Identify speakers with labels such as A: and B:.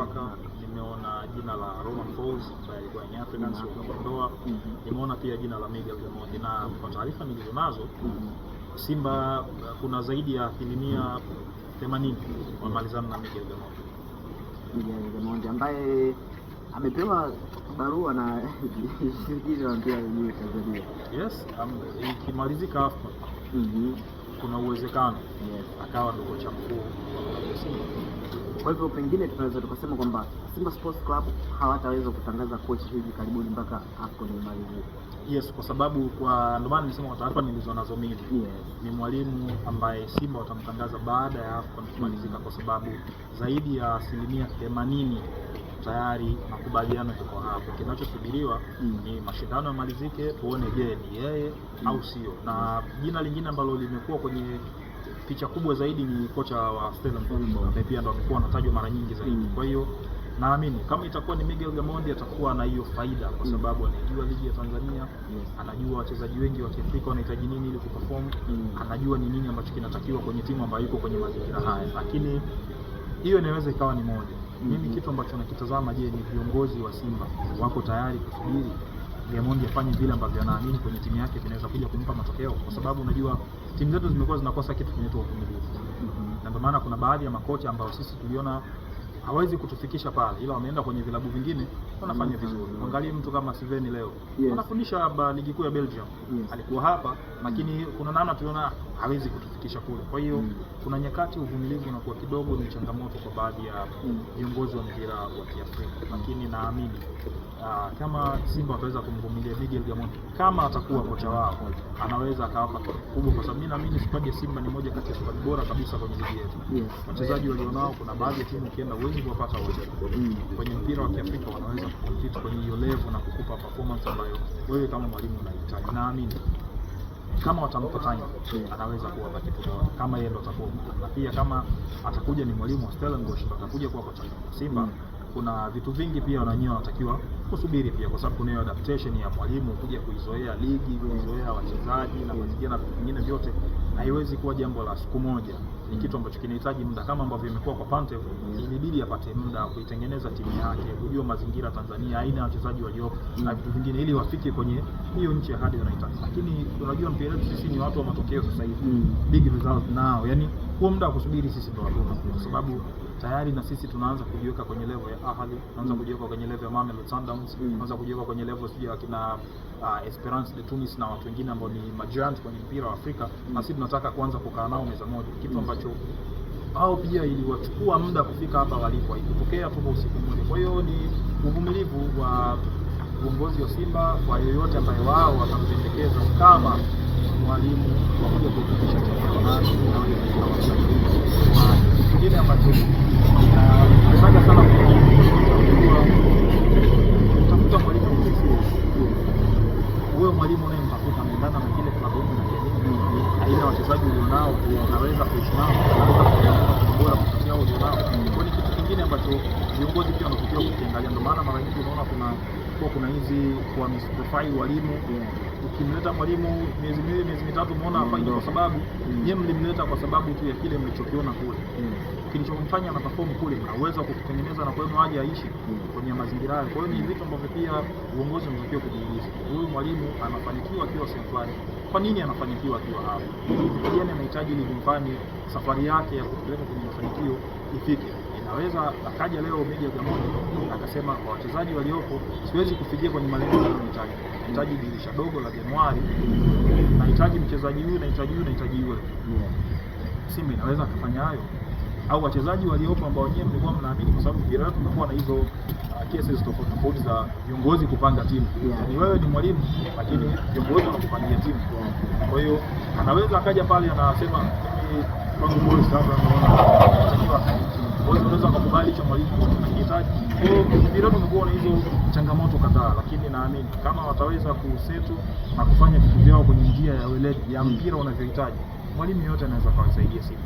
A: Waka, nimeona jina la Romain Folz ambaye alikuwa Young Africans wameondoa. Nimeona pia jina la Miguel Gamondi, na kwa taarifa nilizonazo Simba kuna zaidi ya 80% wamalizana na Miguel Gamondi.
B: Miguel Gamondi ambaye amepewa barua na shirikisho la mpira wa Tanzania.
A: Yes, ikimalizika AFCON kuna uwezekano akawa ndio kocha mkuu wa Simba.
B: Kwa hivyo pengine tunaweza tukasema kwamba Simba Sports Club hawataweza kutangaza kocha hivi karibuni mpaka AFCON imalizike.
A: Yes, kwa sababu ndio maana nilisema kwa taarifa nilizonazo mimi. Ni mwalimu ambaye Simba watamtangaza baada ya AFCON kumalizika, kwa sababu zaidi ya 80% tayari makubaliano yako hapo. Kinachosubiriwa ni mashindano yamalizike, tuone je ni yeye au sio. Na jina lingine ambalo limekuwa kwenye picha kubwa zaidi ni kocha wa Stellenbosch ambaye pia ndo amekuwa anatajwa mara nyingi zaidi. Kwa hiyo naamini kama itakuwa ni Miguel Gamondi atakuwa na hiyo faida, kwa sababu anajua ligi ya Tanzania, anajua wachezaji wengi wa Kiafrika wanahitaji nini ili kuperform, anajua ni nini ambacho kinatakiwa kwenye timu ambayo iko kwenye mazingira haya. Lakini hiyo inaweza ikawa ni moja. Mimi kitu ambacho nakitazama, je, ni viongozi wa Simba wako tayari kusubiri Gamondi afanye vile ambavyo anaamini kwenye timu yake vinaweza kuja kumpa matokeo? Kwa sababu unajua timu zetu zimekuwa zinakosa kitu kinaitwa uvumilivu. Na ndio maana kuna baadhi ya makocha ambao sisi tuliona hawezi kutufikisha pale, ila wameenda kwenye vilabu vingine wanafanya vizuri. Angalia mtu kama Steven leo anafundisha ligi kuu ya Belgium. Alikuwa hapa lakini kuna namna tuliona hawezi kutufikisha kule. Kwa hiyo kuna nyakati uvumilivu unakuwa kidogo ni changamoto kwa baadhi ya viongozi wa mpira wa Kiafrika. Lakini naamini kama Simba wataweza kumvumilia Miguel Gamondi, kama atakuwa kocha wao, anaweza akawapa kubwa, kwa sababu mimi naamini squad ya Simba ni moja kati ya squad bora kabisa kwenye ligi yetu. Wachezaji walionao, kuna baadhi ya timu ukienda huwezi kuwapata wote. Kwenye mpira wa Kiafrika wanaweza kucompete kwenye hiyo level na kukupa performance ambayo wewe kama mwalimu unahitaji. Naamini kama watampa time anaweza kuwapa kitu bora kama yeye ndo atakuwa. Na pia kama atakuja ni mwalimu wa Stellenbosch ndo atakuja kuwa kocha wa Simba, kuna vitu vingi pia wananyewe wanatakiwa kusubiri pia, kwa sababu kuna hiyo adaptation ya mwalimu kuja kuizoea ligi, kuizoea wachezaji na mazingira na vitu vingine vyote. Haiwezi kuwa jambo la siku moja, ni kitu ambacho kinahitaji muda, kama ambavyo imekuwa kwa Pantev. Ilibidi apate muda kuitengeneza timu yake, kujua mazingira Tanzania, aina ya wachezaji waliopo na vitu vingine, ili wafike kwenye hiyo nchi ya hadi wanahitaji. Lakini unajua mpira wetu sisi ni watu wa matokeo sasa hivi, big result now, yani huo muda wa kusubiri sisi ndo hatuna, kwa sababu tayari na sisi tunaanza kujiweka kwenye level ya Ahly, tunaanza kujiweka kwenye level ya Mamelodi Sundowns, tunaanza kujiweka kwenye level sio akina Esperance de Tunis na watu wengine ambao ni giant kwenye mpira wa Afrika. Na sisi tunataka kuanza kukaa nao meza moja, kitu ambacho hao pia iliwachukua muda kufika hapa walipo, haikutokea tu kwa usiku mmoja. Kwa hiyo ni uvumilivu wa uongozi wa Simba kwa yoyote ambaye wao watampendekeza kama mwalimu wa kuja kufikisha timu yao kingine ambacho nataka sana kutafuta mwalimu wewe mwalimu unayemtafuta anaendana na kile klabu na jamii, aina wachezaji ulionao unaweza kuishi nao, bora kufikia ulionao. Kwa ni kitu kingine ambacho viongozi pia wanafikiria kukiangalia. Ndio maana mara nyingi unaona kuna hizi kwa misprofile walimu. Ukimleta mwalimu miezi miwili miezi mitatu umeona hafanyi, kwa sababu yeye mlimleta kwa sababu tu ya kile mlichokiona kule, kilichomfanya na perform kule, na uwezo wa kutengeneza na kwenu aje aishi kwenye mazingira hayo. Kwa hiyo ni vitu ambavyo pia uongozi unatakiwa kujiuliza, huyu mwalimu anafanikiwa akiwa sehemu fulani, kwa nini anafanikiwa akiwa hapo? Kitu gani anahitaji ili kumfanye safari yake ya kupeleka kwenye mafanikio ifike? Inaweza akaja leo Miguel Gamondi akasema kwa wachezaji waliopo siwezi kufikia kwenye malengo ninayohitaji. Nahitaji dirisha dogo la Januari, nahitaji mchezaji huyu, nahitaji huyu, nahitaji yule. Simba inaweza kufanya hayo, au wachezaji waliopo ambao wenyewe mlikuwa mnaamini, kwa sababu mpira wetu umekuwa na hizo cases tofauti za viongozi kupanga timu. Yaani wewe ni mwalimu lakini viongozi wanakupangia timu. Kwa hiyo anaweza akaja pale anasema mimi kwangu bora sasa naona unaweza kukubali cha mwalimu anahitaji. Kwa hiyo mpira wetu umekuwa na hizo changamoto kadhaa, lakini naamini kama wataweza kusetu na kufanya vitu vyao kwenye njia ya weledi ya mpira unavyohitaji, mwalimu yote anaweza kuwasaidia Simba.